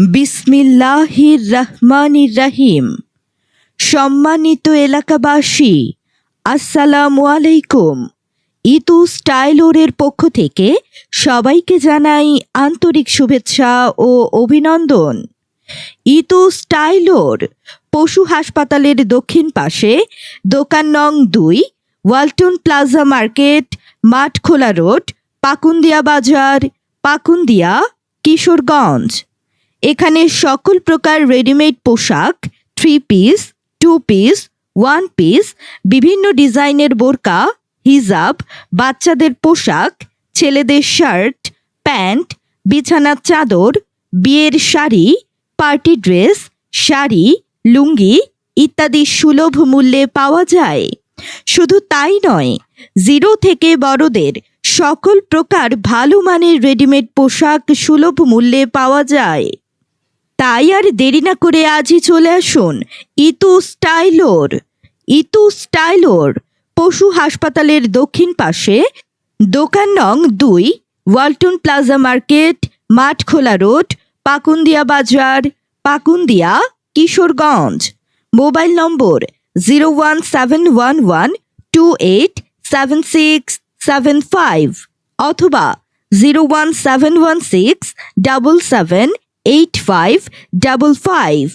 বিসমিল্লাহির রহমানির রহিম। সম্মানিত এলাকাবাসী, আসসালামু আলাইকুম। ইতু স্টাইলোরের পক্ষ থেকে সবাইকে জানাই আন্তরিক শুভেচ্ছা ও অভিনন্দন। ইতু স্টাইলোর পশু হাসপাতালের দক্ষিণ পাশে, দোকান নং 2, Walton Plaza Market, Mathkhola Road, Pakundia Bazar, Pakundia, Kishoreganj. এখানে সকল প্রকার রেডিমেড পোশাক, 3 পিস, 2 পিস, 1 পিস, বিভিন্ন ডিজাইনের বোরকা, হিজাব, বাচ্চাদের পোশাক, ছেলেদের শার্ট, প্যান্ট, বিছানার চাদর, বিয়ের শাড়ি, পার্টি ড্রেস, শাড়ি, লুঙ্গি ইত্যাদি সুলভ মূল্যে পাওয়া যায়। শুধু তাই নয়, 0 থেকে বড়দের সকল প্রকার ভালো মানের রেডিমেড পোশাক সুলভ মূল্যে পাওয়া যায়। তাই আর দেরি না করে আজই চলে আসুন ইতু স্টাইলোর। ইতু স্টাইলোর পশু হাসপাতালের দক্ষিণ পাশে, দোকান নং 2, Walton Plaza Market, Mathkhola Road, Pakundia Bazar, Pakundia, Kishoreganj. Mobile নম্বর 01712287675 অথবা 01716778555।